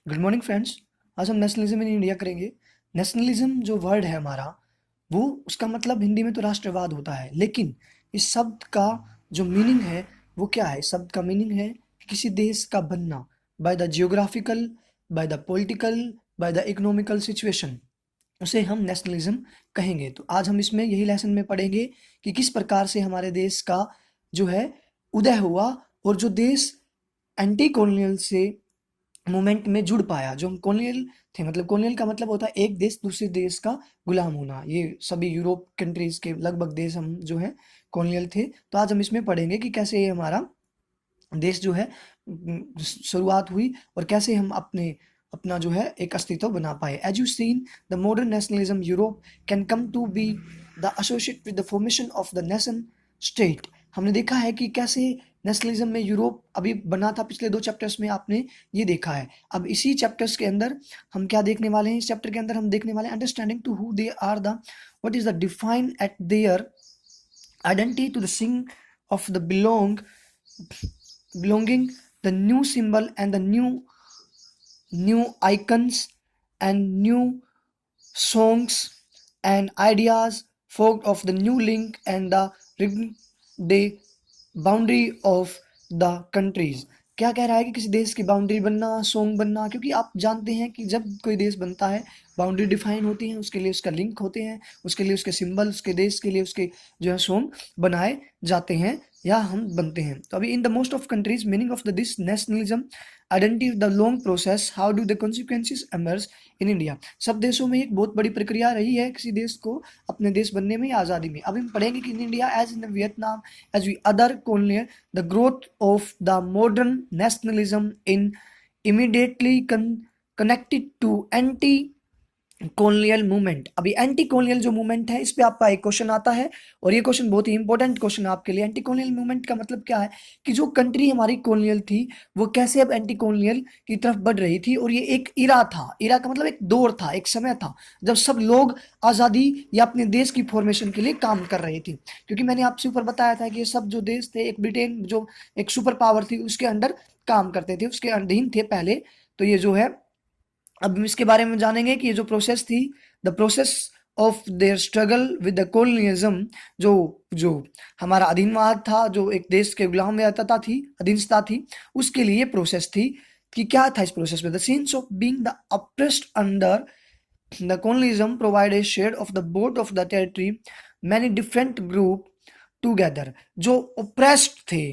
Good morning friends. आज हम nationalism in India करेंगे। नेशनलिज्म जो वर्ड है हमारा, वो उसका मतलब हिंदी में तो राष्ट्रवाद होता है, लेकिन इस शब्द का जो मीनिंग है वो क्या है? इस शब्द का मीनिंग है कि किसी देश का बनना, by the geographical, by the political, by the economical situation, उसे हम नेशनलिज्म कहेंगे। तो आज हम इसमें यही लेसन में पढ़ेंगे कि किस प्रकार से हमारे देश का जो है उदय हुआ, और जो देश एंटी कॉलोनियल से मूवमेंट में जुड़ पाया। जो हम कॉलोनियल थे, मतलब कॉलोनियल का मतलब होता है एक देश दूसरे देश का गुलाम होना। ये सभी यूरोप कंट्रीज के लगभग देश हम जो है कॉलोनियल थे। तो आज हम इसमें पढ़ेंगे कि कैसे ये हमारा देश जो है शुरुआत हुई, और कैसे हम अपना जो है एक अस्तित्व बना पाए। As you seen the modern nationalism Europe can come to be the associate with the formation of the nation state. हमने देखा है कि कैसे नेशनलिज्म में यूरोप अभी बना था। पिछले 2 चैप्टर्स में आपने ये देखा है। अब इसी चैप्टर्स के अंदर हम क्या देखने वाले हैं? इस चैप्टर के अंदर हम देखने वाले हैं understanding to who they are the what is the define at their identity to the sing of the belonging, the new symbol and the new icons and new songs and ideas forked of the new link and the day boundary of the countries। क्या कह रहा है कि किसी देश की boundary बनना, song बनना, क्योंकि आप जानते हैं कि जब कोई देश बनता है बाउंड्री डिफाइन होती है, उसके लिए उसका लिंक होते हैं, उसके लिए उसके सिंबल, उसके देश के लिए उसके जो है सॉन्ग बनाए जाते हैं या हम बनते हैं। तो अभी in the most of countries meaning of the this nationalism identity the long process how do the consequences emerge in India. सब देशों में एक बहुत बड़ी प्रक्रिया रही है किसी देश को अपने देश बनने में या आज़ादी में। अब हम पढ़ेंगे कि in India as in Vietnam as we other colonial the growth of the modern nationalism in immediately connected to anti colonial movement. अभी एंटी कॉलोनियल जो मूवमेंट है, इस पे आपका एक क्वेश्चन आता है, और ये क्वेश्चन बहुत ही इंपॉर्टेंट क्वेश्चन है आपके लिए। एंटी कॉलोनियल मूवमेंट का मतलब क्या है कि जो कंट्री हमारी कॉलोनियल थी वो कैसे अब एंटी कॉलोनियल की तरफ बढ़ रही थी। और ये एक इरा था। इरा का मतलब एक दौर था, एक समय था जब सब लोग आज़ादी या अपने देश की फॉर्मेशन के लिए काम कर रहे थे। क्योंकि मैंने आपसे ऊपर बताया था कि ये सब जो देश थे, एक ब्रिटेन जो एक सुपर पावर थी उसके अंडर काम करते थे, उसके अधीन थे पहले। तो ये जो है, अब हम इसके बारे में जानेंगे कि ये जो प्रोसेस थी, the process of their struggle with the colonialism, जो जो हमारा अधीनवाद था, जो एक देश के गुलाम में रहता थी, अधीनता थी, उसके लिए प्रोसेस थी। कि क्या था इस प्रोसेस में? The scenes of being the apprised under the colonialism provide a shade of the board of the territory many different group together. जो ओप्रेस्ड थे,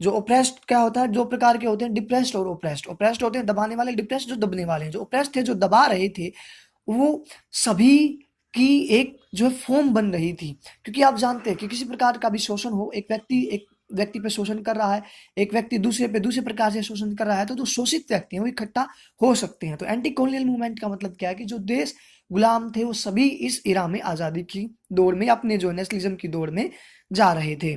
जो ओप्रेस्ड क्या होता है, 2 प्रकार के होते हैं, डिप्रेस्ड और ओप्रेस्ड। ओप्रेस्ड होते हैं दबाने वाले, डिप्रेस्ड जो दबने वाले हैं। जो ओप्रेस्ड थे, जो दबा रहे थे, वो सभी की एक जो है फॉर्म बन रही थी। क्योंकि आप जानते हैं कि किसी प्रकार का भी शोषण हो, एक व्यक्ति पे शोषण कर रहा है, एक व्यक्ति दूसरे पे दूसरे प्रकार से शोषण कर रहा है, तो जो शोषित व्यक्ति हैं वो इकट्ठा हो सकते हैं। तो एंटी कॉलोनियल मूवमेंट का मतलब क्या है कि जो देश गुलाम थे वो सभी इस इरा में आज़ादी की दौड़ में, अपने जो नेशनलिज्म की दौड़ में जा रहे थे।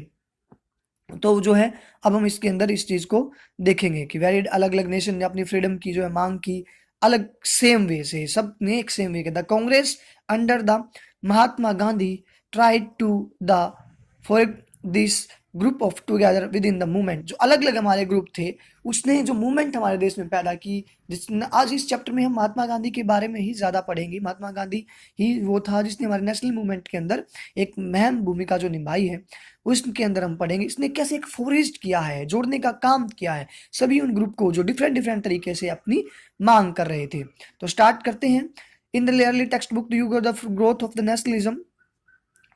तो जो है, अब हम इसके अंदर इस चीज को देखेंगे कि वेरी अलग अलग नेशन ने अपनी फ्रीडम की जो है मांग की, अलग सेम वे से, सब ने एक सेम वे किया। The Congress under the Mahatma Gandhi tried to the for this group of together with in the movement. जो अलग अलग हमारे ग्रुप थे, उसने जो मूवमेंट हमारे देश में पैदा की, जिसने आज इस चैप्टर में हम महात्मा गांधी के बारे में ही ज्यादा पढ़ेंगे। महात्मा गांधी ही वो था जिसने हमारे नेशनल मूवमेंट के अंदर एक अहम भूमिका जो निभाई है, उसके अंदर हम पढ़ेंगे इसने कैसे एक फोरेस्ट किया है, जोड़ने का काम किया है सभी उन ग्रुप को जो डिफरेंट डिफरेंट तरीके से अपनी मांग कर रहे थे। तो स्टार्ट करते हैं। In the early text book you go the growth of the nationalism.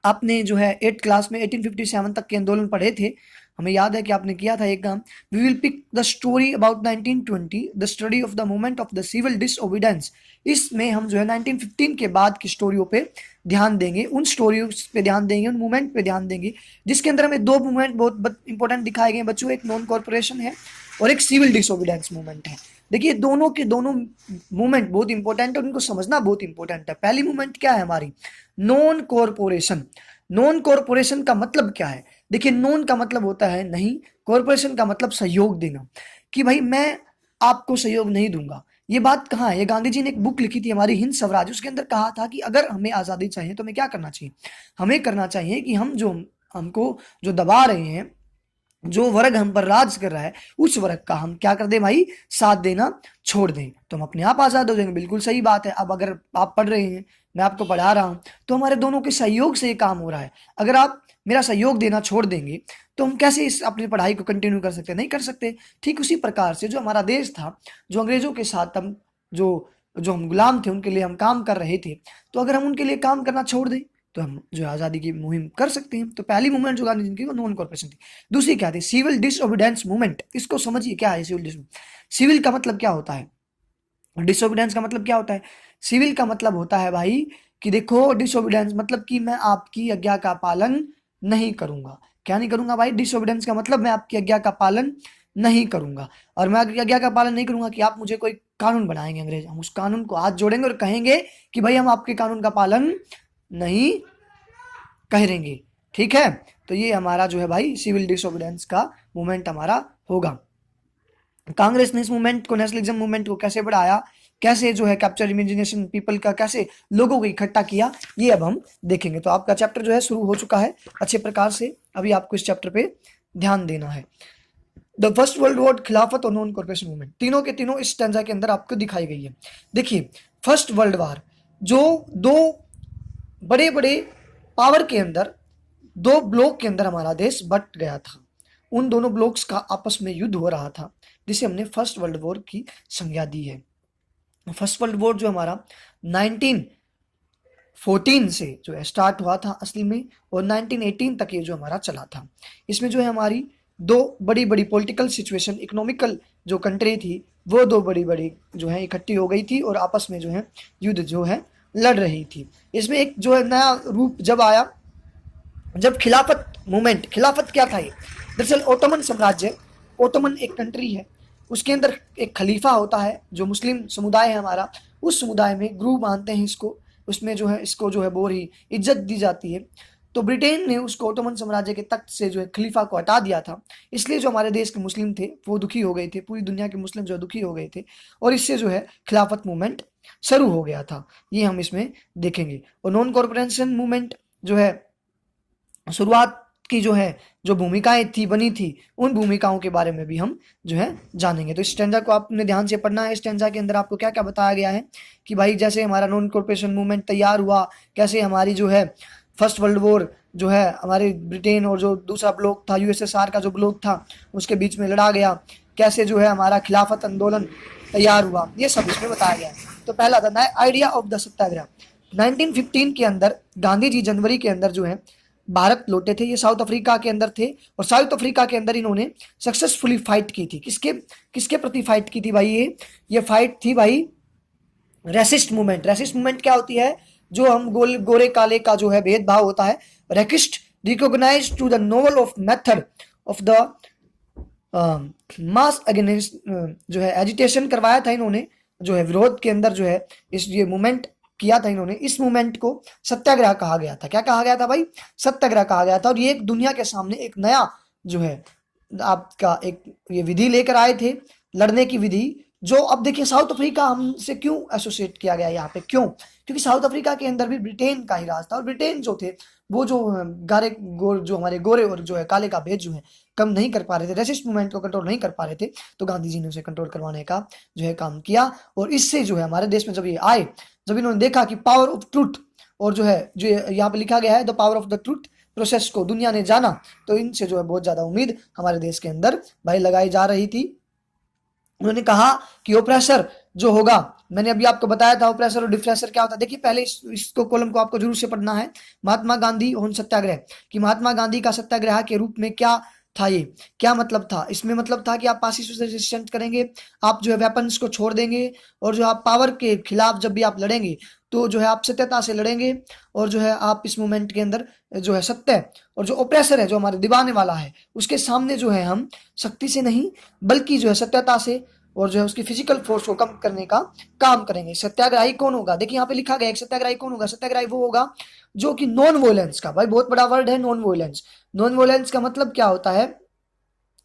आपने जो है 8th क्लास में 1857 तक के आंदोलन पढ़े थे, हमें याद है कि आपने किया था एक काम। We will pick the story about 1920 the study of the movement of the civil disobedience. इसमें हम जो है 1915 के बाद की स्टोरियों पे ध्यान देंगे, उन स्टोरीज पे ध्यान देंगे, उन मूवमेंट पे ध्यान देंगे, जिसके अंदर हमें 2 मूवमेंट बहुत इंपॉर्टेंट दिखाए गए बच्चों। एक नॉन कॉर्पोरेशन है और एक सिविल डिसओबीडेंस मूवमेंट है। देखिए, दोनों के दोनों मूवमेंट बहुत इंपॉर्टेंट है, उनको समझना बहुत इंपॉर्टेंट है। पहली मूवमेंट क्या है हमारी? Non corporation. नॉन कॉर्पोरेशन का मतलब क्या है? देखिए, नॉन का मतलब होता है नहीं, कॉर्पोरेशन का मतलब सहयोग देना, कि भाई मैं आपको सहयोग नहीं दूंगा। ये बात कहाँ है? ये गांधी जी ने एक बुक लिखी थी हमारी हिंद स्वराज, उसके अंदर कहा था कि अगर हमें आजादी चाहिए तो हमें क्या करना चाहिए? हमें करना चाहिए कि हम जो हमको जो दबा रहे हैं, जो वर्ग हम पर राज कर रहा है उस वर्ग का हम क्या कर दें भाई, साथ देना छोड़ दें, तो हम अपने आप आजाद हो जाएंगे। बिल्कुल सही बात है। अब अगर आप पढ़ रहे हैं, मैं आपको पढ़ा रहा हूं, तो हमारे दोनों के सहयोग से ये काम हो रहा है। अगर आप मेरा सहयोग देना छोड़ देंगे तो हम कैसे इस अपनी पढ़ाई को कंटिन्यू कर सकते हैं, नहीं कर सकते। ठीक उसी प्रकार से जो हमारा देश था, जो अंग्रेजों के साथ हम जो जो हम गुलाम थे, उनके लिए हम काम कर रहे थे, तो अगर हम उनके लिए काम करना छोड़ दें तो हम जो है आज़ादी की मुहिम कर सकते हैं। तो पहली मूवमेंट जो गांधी जी की, वो नॉन कॉर्पोरेशन थी। दूसरी क्या थी, सिविल डिसओबीडियंस मूवमेंट। इसको समझिए क्या है सिविल। सिविल का मतलब क्या होता है, डिसओबीडियंस का मतलब क्या होता है। सिविल का मतलब होता है भाई कि देखो, डिसओबीडियंस मतलब कि मैं आपकी आज्ञा का पालन नहीं करूंगा। क्या नहीं करूंगा भाई, डिसओबीडियंस का मतलब मैं आपकी आज्ञा का पालन नहीं करूंगा। और मैं आपकी आज्ञा का पालन नहीं करूंगा कि आप मुझे कोई कानून बनाएंगे अंग्रेज, हम उस कानून को हाथ जोड़ेंगे और कहेंगे कि भाई हम आपके कानून का पालन नहीं करेंगे। ठीक है, तो ये हमारा जो है भाई सिविल डिसोबीडियंस का मूवमेंट हमारा होगा। कांग्रेस ने इस मूवमेंट को, नेशनलिज्म मूवमेंट को कैसे बढ़ाया, कैसे जो है कैप्चर इमेजिनेशन पीपल का, कैसे लोगों को इकट्ठा किया, ये अब हम देखेंगे। तो आपका चैप्टर जो है शुरू हो चुका है अच्छे प्रकार से। अभी आपको इस चैप्टर पे ध्यान देना है। द फर्स्ट वर्ल्ड वॉर, खिलाफत और नॉन कॉर्पोरेशन मूवमेंट, तीनों के तीनों इस स्टैंजा के अंदर आपको दिखाई गई है। देखिए, फर्स्ट वर्ल्ड वॉर, जो दो बड़े बड़े पावर के अंदर, दो ब्लॉक के अंदर हमारा देश बट गया था, उन दोनों ब्लॉक्स का आपस में युद्ध हो रहा था, जिसे हमने फर्स्ट वर्ल्ड वॉर की संज्ञा दी है। फर्स्ट वर्ल्ड वॉर जो हमारा 1914 से जो है स्टार्ट हुआ था असली में, और 1918 तक ये जो हमारा चला था। इसमें जो है हमारी दो बड़ी बड़ी पॉलिटिकल सिचुएशन, इकोनॉमिकल जो कंट्री थी, वो दो बड़ी बड़ी जो है इकट्ठी हो गई थी और आपस में जो है युद्ध जो है लड़ रही थी। इसमें एक जो है नया रूप जब आया, जब खिलाफत मूवमेंट। खिलाफत क्या था ये, दरअसल ओटोमन साम्राज्य, ओटोमन एक कंट्री है, उसके अंदर एक खलीफा होता है, जो मुस्लिम समुदाय है हमारा, उस समुदाय में गुरु मानते हैं इसको, उसमें जो है इसको जो है बहुत ही इज्जत दी जाती है। तो ब्रिटेन ने उसको ओटोमन साम्राज्य के तख्त से जो है खलीफा को हटा दिया था, इसलिए जो हमारे देश के मुस्लिम थे वो दुखी हो गए थे, पूरी दुनिया के मुस्लिम जो दुखी हो गए थे, और इससे जो है खिलाफत मूवमेंट शुरू हो गया था, ये हम इसमें देखेंगे। और नॉन कॉर्पोरेशन मूवमेंट जो है शुरुआत की जो है जो भूमिकाएं थी बनी थी, उन भूमिकाओं के बारे में भी हम जो है जानेंगे। तो इस स्टैंजा को आपने ध्यान से पढ़ना है। इस स्टैंजा के अंदर आपको क्या क्या बताया गया है कि भाई जैसे हमारा नॉन कॉर्पोरेशन मूवमेंट तैयार हुआ, कैसे हमारी जो है फर्स्ट वर्ल्ड वॉर जो है हमारे ब्रिटेन और जो दूसरा ब्लॉक था यूएसएसआर का जो ब्लॉक था, उसके बीच में लड़ा गया, कैसे जो है हमारा खिलाफत आंदोलन तैयार हुआ, ये सब इसमें बताया गया है। तो पहला था आइडिया ऑफ द सत्याग्रह। 1915 के अंदर गांधी जी जनवरी के अंदर जो है भारत लौटे थे। ये साउथ अफ्रीका के अंदर थे, और साउथ अफ्रीका के अंदर इन्होंने सक्सेसफुली फाइट की थी। किसके किसके प्रति फाइट की थी भाई, ये फाइट थी भाई रेसिस्ट मूवमेंट। रेसिस्ट मूवमेंट क्या होती है, जो हम गोरे काले का जो है भेदभाव होता है, रेकिस्ट recognize to the novel of method of the mass against, जो है एजिटेशन करवाया था इन्होंने, जो है विरोध के अंदर जो है इस ये मूवमेंट किया था इन्होंने। इस मूवमेंट को सत्याग्रह कहा गया था। क्या कहा गया था भाई, सत्याग्रह कहा गया था। और ये एक दुनिया के सामने एक नया जो है आपका एक ये विधि लेकर आए थे, लड़ने की विधि। जो अब देखिए साउथ अफ्रीका हमसे क्यों एसोसिएट किया गया यहाँ पे, क्यों, क्योंकि साउथ अफ्रीका के अंदर भी ब्रिटेन का ही राज था, और ब्रिटेन जो थे वो जो जो हमारे गोरे और जो है काले का भेद जो है कम नहीं कर पा रहे थे, रेसिस्ट मूवमेंट को कंट्रोल नहीं कर पा रहे थे, तो गांधी जी ने उसे कंट्रोल करवाने का जो है काम किया। और इससे जो है हमारे देश में जब ये आए, जब इन्होंने देखा कि पावर ऑफ ट्रूथ, और जो है जो यहाँ पे लिखा गया है the power of the truth process को दुनिया ने जाना, तो इनसे जो है बहुत ज्यादा उम्मीद हमारे देश के अंदर भाई लगाई जा रही थी। उन्होंने कहा कि ओप्रेसर जो होगा, मैंने अभी आपको बताया था ओप्रेसर और डिप्रेसर क्या होता है। देखिए पहले इसको कॉलम को आपको जरूर से पढ़ना है। महात्मा गांधी और सत्याग्रह, कि महात्मा गांधी का सत्याग्रह के रूप में क्या था, ये क्या मतलब था। इसमें मतलब था कि आप पासिव रेजिस्टेंस करेंगे, आप जो है वेपन्स को छोड़ देंगे, और जो आप पावर के खिलाफ जब भी आप लड़ेंगे तो जो है आप सत्यता से लड़ेंगे, और जो है आप इस मूवमेंट के अंदर जो है सत्य और जो ओप्रेसर है, जो हमारे दबाने वाला है, उसके सामने जो है हम शक्ति से नहीं बल्कि जो है सत्यता से और जो है उसकी फिजिकल फोर्स को कम करने का काम करेंगे। सत्याग्रही कौन होगा, देखिए यहाँ पे लिखा गया है सत्याग्रही कौन होगा। सत्याग्रही वो होगा जो कि नॉन वोलेंस का, भाई बहुत बड़ा वर्ड है नॉन वोलेंस। नॉन वोलेंस का मतलब क्या होता है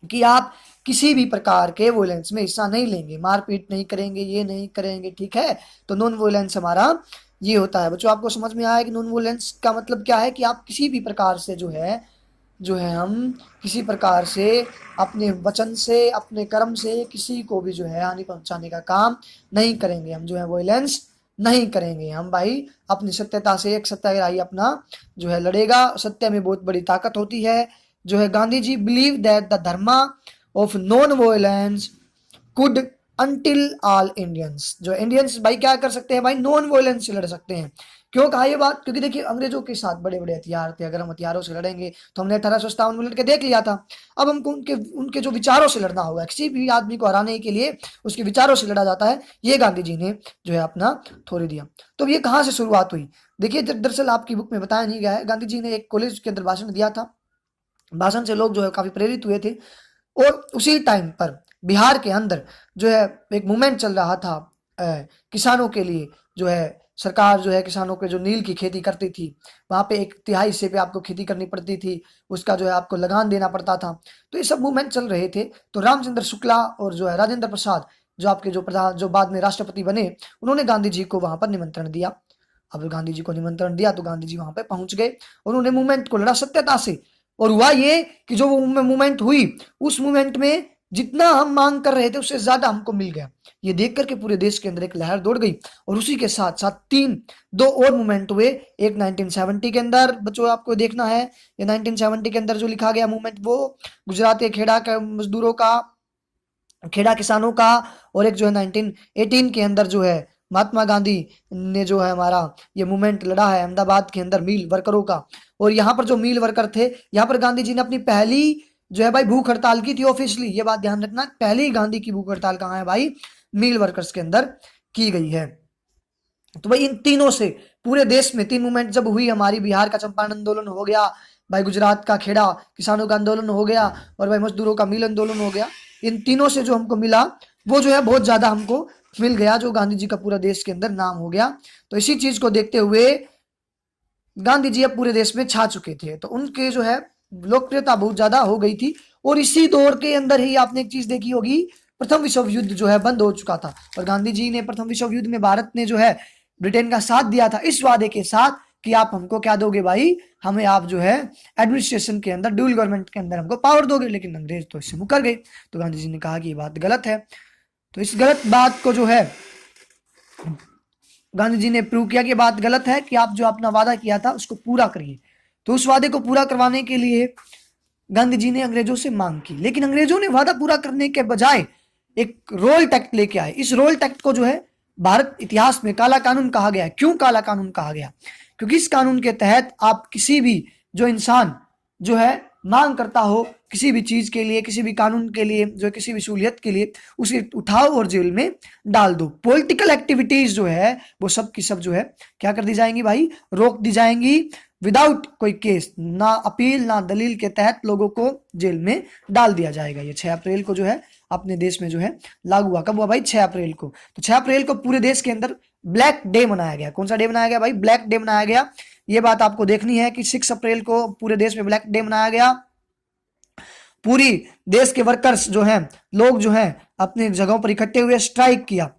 कि आप किसी भी प्रकार के वोलेंस में हिस्सा नहीं लेंगे, मारपीट नहीं करेंगे, ये नहीं करेंगे, ठीक है। तो नॉन वोलेंस हमारा ये होता है। बच्चों आपको समझ में आया कि नॉन वोलेंस का मतलब क्या है, कि आप किसी भी प्रकार से जो है जो है हम किसी प्रकार से अपने वचन से, अपने कर्म से किसी को भी जो है हानि पहुंचाने का काम नहीं करेंगे। हम जो है वायलेंस नहीं करेंगे। हम भाई अपनी सत्यता से, एक सत्याग्रही अपना जो है लड़ेगा। सत्य में बहुत बड़ी ताकत होती है। जो है Gandhi ji believe that the dharma of non violence could until all Indians, जो इंडियंस भाई क्या कर सकते हैं भाई, नॉन वायलेंस से लड़ सकते हैं। क्यों कहा ये बात? क्योंकि देखिए अंग्रेजों के साथ बड़े बड़े हथियार थे, अगर हम हथियारों से लड़ेंगे तो हमने 1857 में लड़ के देख लिया था। अब हमको उनके उनके जो विचारों से लड़ना होगा। किसी भी आदमी को हराने के लिए उसके विचारों से लड़ा जाता है। ये गांधी जी ने जो है अपना थोड़ी दिया। तो ये कहाँ से शुरुआत हुई? देखिए दरअसल आपकी बुक में बताया नहीं गया है, गांधी जी ने एक कॉलेज के अंदर भाषण दिया था। भाषण से लोग जो है काफी प्रेरित हुए थे। और उसी टाइम पर बिहार के अंदर जो है एक मूवमेंट चल रहा था किसानों के लिए। जो है सरकार जो है किसानों के जो नील की खेती करती थी, वहां पे 1/3 हिस्से पे आपको खेती करनी पड़ती थी, उसका जो है आपको लगान देना पड़ता था। तो ये सब मूवमेंट चल रहे थे। तो रामचंद्र शुक्ला और जो है राजेंद्र प्रसाद, जो आपके जो प्रधान, जो बाद में राष्ट्रपति बने, उन्होंने गांधी जी को वहां पर निमंत्रण दिया। अब गांधी जी को निमंत्रण दिया तो गांधी जी वहां पे पहुंच गए। उन्होंने मूवमेंट को लड़ा सत्यता से। और हुआ ये कि जो वो मूवमेंट हुई, उस मूवमेंट में जितना हम मांग कर रहे थे उससे ज्यादा हमको मिल गया। ये देख करके पूरे देश के अंदर एक लहर दौड़ गई। और उसी के साथ साथ दो और मूवमेंट हुए। एक 1970 के अंदर, बच्चों आपको देखना है, ये 1970 के अंदर जो लिखा गया मूवमेंट, वो गुजरात के खेड़ा के मजदूरों का, खेड़ा किसानों का। और एक जो है 1918 के अंदर जो है महात्मा गांधी ने जो है हमारा ये मूवमेंट लड़ा है अहमदाबाद के अंदर मिल वर्करों का। और यहाँ पर जो मिल वर्कर थे, यहाँ पर गांधी जी ने अपनी पहली जो है भाई भूख हड़ताल की थी ऑफिशियली। ये बात ध्यान रखना, पहली गांधी की भूख हड़ताल कहाँ है भाई? मिल वर्कर्स के अंदर की गई है। तो भाई इन तीनों से पूरे देश में 3 मूवमेंट जब हुई हमारी, बिहार का चंपारण आंदोलन हो गया भाई, गुजरात का खेड़ा किसानों का आंदोलन हो गया, और भाई मजदूरों का मिल आंदोलन हो गया। इन तीनों से जो हमको मिला वो जो है बहुत ज्यादा हमको मिल गया, जो गांधी जी का पूरा देश के अंदर नाम हो गया। तो इसी चीज को देखते हुए गांधी जी अब पूरे देश में छा चुके थे, तो उनके जो है लोकप्रियता बहुत ज्यादा हो गई थी। और इसी दौर के अंदर ही आपने एक चीज देखी होगी, प्रथम विश्व युद्ध जो है बंद हो चुका था। और गांधी जी ने प्रथम विश्व युद्ध में भारत ने जो है ब्रिटेन का साथ दिया था, इस वादे के साथ कि आप हमको क्या दोगे भाई, हमें आप जो है एडमिनिस्ट्रेशन के अंदर, ड्यूल गवर्नमेंट के अंदर हमको पावर दोगे। लेकिन अंग्रेज तो इससे मुकर गए। तो गांधी जी ने कहा कि ये बात गलत है। तो इस गलत बात को जो है गांधी जी ने प्रूव किया कि बात गलत है, कि आप जो अपना वादा किया था उसको पूरा करिए। तो उस वादे को पूरा करवाने के लिए गांधी जी ने अंग्रेजों से मांग की। लेकिन अंग्रेजों ने वादा पूरा करने के बजाय एक रोल टैक्ट लेके आए। इस रोल टैक्ट को जो है भारत इतिहास में काला कानून कहा गया है। क्यों काला कानून कहा गया? क्योंकि इस कानून के तहत आप किसी भी जो इंसान जो है मांग करता हो किसी भी चीज के लिए, किसी भी कानून के लिए, जो किसी भी सहूलियत के लिए, उसे उठाओ और जेल में डाल दो। पॉलिटिकल एक्टिविटीज जो है वो सब की सब जो है क्या कर दी जाएंगी भाई? रोक दी जाएंगी विदाउट कोई केस, ना अपील ना दलील के तहत लोगों को जेल में डाल दिया जाएगा। ये 6 अप्रैल को जो है अपने देश में जो है लागू हुआ। कब हुआ भाई? 6 अप्रैल को। तो 6 अप्रैल को पूरे देश के अंदर ब्लैक डे मनाया गया। कौन सा डे मनाया गया भाई? ब्लैक डे मनाया गया। ये बात आपको देखनी है कि 6 अप्रैल को पूरे देश में ब्लैक डे मनाया गया। पूरी देश के वर्कर्स जो हैं, लोग जो हैं अपने जगहों पर इकट्ठे हुए, स्ट्राइक किया।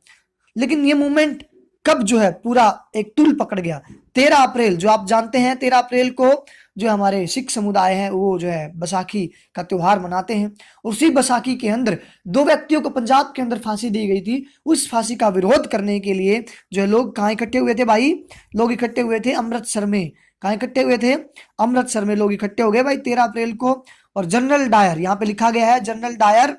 लेकिन ये मूवमेंट कब जो है पूरा एक तूल पकड़ गया? 13 अप्रैल, जो आप जानते हैं 13 अप्रैल को जो हमारे सिख समुदाय है वो जो है बैसाखी का त्योहार मनाते हैं। उसी बैसाखी के अंदर 2 व्यक्तियों को पंजाब के अंदर फांसी दी गई थी। उस फांसी का विरोध करने के लिए जो है लोग कहाँ इकट्ठे हुए थे भाई? लोग इकट्ठे हुए थे अमृतसर में। कहाँ इकट्ठे हुए थे? अमृतसर में लोग इकट्ठे हो गए भाई 13 अप्रैल को। और जनरल डायर, यहाँ पे लिखा गया है, जनरल डायर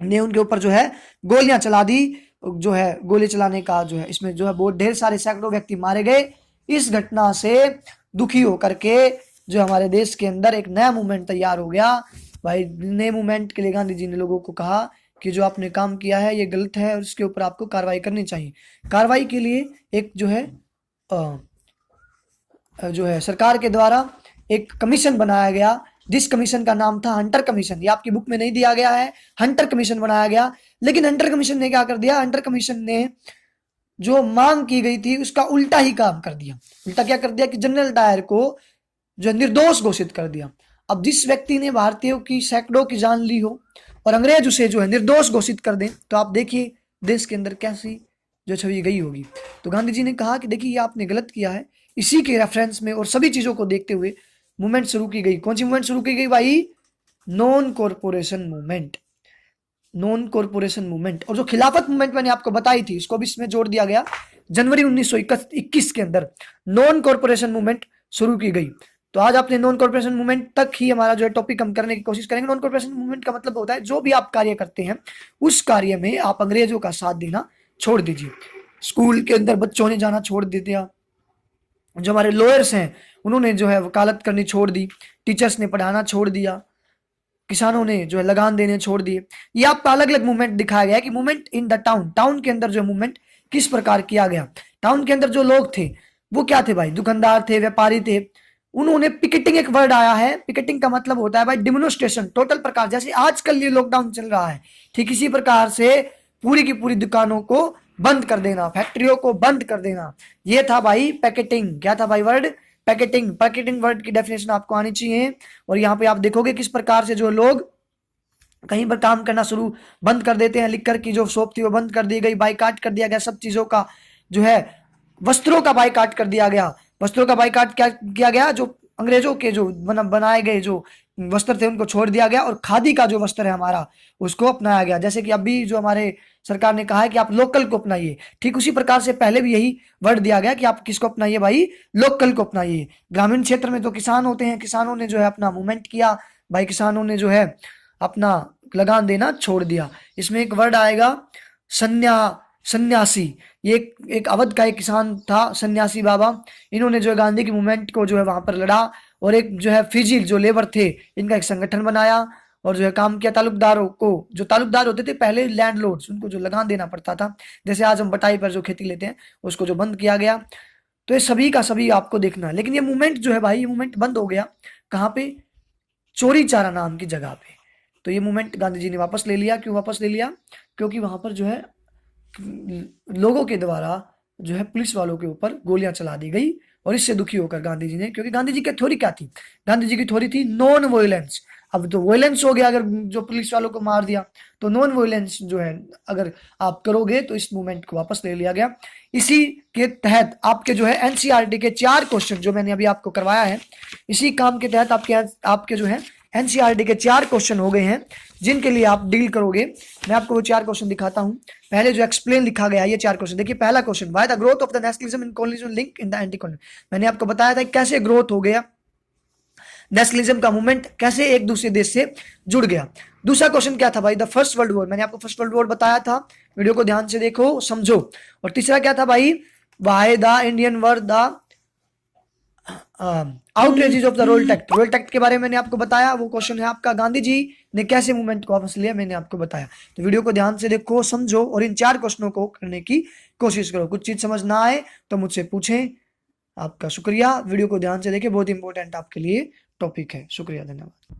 ने उनके ऊपर जो है गोलियां चला दी। जो है गोली चलाने का जो है इसमें जो है बहुत ढेर सारे सैकड़ों व्यक्ति मारे गए। इस घटना से दुखी होकर के जो हमारे देश के अंदर एक नया मूवमेंट तैयार हो गया भाई। नए मूवमेंट के लिए गांधी जी ने लोगों को कहा कि जो आपने काम किया है ये गलत है और इसके ऊपर आपको कार्रवाई करनी चाहिए। कार्रवाई के लिए एक जो है सरकार के द्वारा एक कमीशन बनाया गया, जिस कमीशन का नाम था हंटर कमीशन। ये आपकी बुक में नहीं दिया गया है, हंटर कमीशन बनाया गया। लेकिन हंटर कमीशन ने क्या कर दिया? हंटर कमीशन ने जो मांग की गई थी उसका उल्टा ही काम कर दिया। उल्टा क्या कर दिया कि जनरल डायर को जो निर्दोष घोषित कर दिया। अब जिस व्यक्ति ने भारतीयों की सैकड़ों की जान ली हो और अंग्रेज उसे जो है निर्दोष घोषित कर दें, तो आप देखिए देश के अंदर कैसी जो छवि गई होगी। तो गांधी जी ने कहा कि देखिए ये आपने गलत किया है। इसी के रेफरेंस में और सभी चीजों को देखते हुए मूवमेंट शुरू की गई। कौन सी मूवमेंट शुरू की गई भाई? Non corporation movement, non corporation movement. और जो खिलाफत मूवमेंट मैंने आपको बताई थी, इसको भी इसमें जोड़ दिया गया। जनवरी 1921 के अंदर नॉन कॉरपोरेशन मूवमेंट शुरू की गई। तो आज आपने नॉन कॉरपोरेशन मूवमेंट तक ही हमारा जो है टॉपिक हम करने की कोशिश करेंगे। नॉन कॉरपोरेशन मूवमेंट का मतलब होता है जो भी आप कार्य करते हैं उस कार्य में आप अंग्रेजों का साथ देना छोड़ दीजिए। स्कूल के अंदर बच्चों ने जाना छोड़ दिया, जो हमारे लॉयर्स हैं उन्होंने जो है वकालत करनी छोड़ दी, टीचर्स ने पढ़ाना छोड़ दिया, किसानों ने जो है लगान देने छोड़ दिए। ये आपका अलग अलग मूवमेंट दिखाया गया है कि movement in the town, town के अंदर जो मूवमेंट किस प्रकार किया गया। टाउन के अंदर जो लोग थे वो क्या थे भाई? दुकानदार थे, व्यापारी थे। उन्होंने पिकेटिंग, एक वर्ड आया है, पिकेटिंग का मतलब होता है भाई डिमोन्स्ट्रेशन, टोटल प्रकार, जैसे आजकल ये लॉकडाउन चल रहा है ठीक इसी प्रकार से पूरी की पूरी दुकानों को बंद कर देना, फैक्ट्रियों को बंद कर देना, ये था भाई पैकेटिंग। क्या था भाई वर्ड? पैकेटिंग। पैकेटिंग वर्ड की डेफिनेशन आपको आनी चाहिए। और यहाँ पे आप देखोगे किस प्रकार से जो लोग कहीं पर काम करना शुरू बंद कर देते हैं, लिखकर की जो शॉप थी वो बंद कर दी गई, बाइकाट कर दिया गया, सब चीजों का जो है वस्त्रों का बाइकाट कर दिया गया। वस्त्रों का बाइकाट क्या किया गया? जो अंग्रेजों के जो बनाए गए जो वस्त्र थे उनको छोड़ दिया गया और खादी का जो वस्त्र है हमारा उसको अपनाया गया। जैसे कि अभी जो हमारे सरकार ने कहा है कि आप लोकल को अपनाइए, ठीक उसी प्रकार से पहले भी यही वर्ड दिया गया कि आप किसको अपनाइए भाई? लोकल को अपनाइए। ग्रामीण क्षेत्र में तो किसान होते हैं, किसानों ने जो है अपना मूवमेंट किया भाई, किसानों ने जो है अपना लगान देना छोड़ दिया। इसमें एक वर्ड आएगा सन्यासी। ये एक अवध का एक किसान था, सन्यासी बाबा। इन्होंने जो है गांधी की मूवमेंट को जो है वहां पर लड़ा और एक जो है फिजिल जो लेबर थे इनका एक संगठन बनाया और जो है काम किया। तालुकदारों को, जो तालुकदार होते थे पहले लैंडलॉर्ड्स, उनको जो लगान देना पड़ता था, जैसे आज हम बटाई पर जो खेती लेते हैं उसको जो बंद किया गया। तो ये सभी का सभी आपको देखना है। लेकिन ये मूवमेंट जो है भाई, ये मूवमेंट बंद हो गया कहाँ पे? चोरी चारा नाम की जगह पे। तो ये मूवमेंट गांधी जी ने वापस ले लिया। क्यों वापस ले लिया? क्योंकि वहां पर जो है लोगों के द्वारा जो है पुलिस वालों के ऊपर गोलियां चला दी गई और इससे दुखी होकर गांधी जी ने, क्योंकि गांधी जी की थ्योरी क्या थी? गांधी जी की थ्योरी थी नॉन वायलेंस। अब तो वायलेंस हो गया, अगर जो पुलिस वालों को मार दिया, तो नॉन वायलेंस जो है अगर आप करोगे तो इस मूवमेंट को वापस ले लिया गया। इसी के तहत आपके जो है एनसीईआरटी के 4 क्वेश्चन जो मैंने अभी आपको करवाया है, इसी काम के तहत आपके जो है एनसीईआरटी के 4 क्वेश्चन हो गए हैं जिनके लिए आप डील करोगे। मैं आपको वो 4 क्वेश्चन दिखाता हूं। पहले जो एक्सप्लेन लिखा गया है ये 4 क्वेश्चन देखिए। पहला question, why the growth of the nationalism in colonialism link in the anti colonial. मैंने आपको बताया था कैसे ग्रोथ हो गया, नेशनलिज्म का मूवमेंट कैसे एक दूसरे देश से जुड़ गया। दूसरा क्वेश्चन क्या था भाई? The first world war. मैंने आपको फर्स्ट वर्ल्ड वॉर बताया था, वीडियो को ध्यान से देखो समझो। और तीसरा क्या था भाई? Why the Indian were the outrages of the Rowlatt Act. Rowlatt Act के बारे में मैंने आपको बताया, वो क्वेश्चन है आपका। गांधी जी ने कैसे मूवमेंट को वापस लिया मैंने आपको बताया। तो वीडियो को ध्यान से देखो समझो और इन 4 क्वेश्चनों को करने की कोशिश करो। कुछ चीज समझ ना आए तो मुझसे पूछें। आपका शुक्रिया, वीडियो को ध्यान से देखें, बहुत इंपॉर्टेंट आपके लिए टॉपिक है। शुक्रिया, धन्यवाद।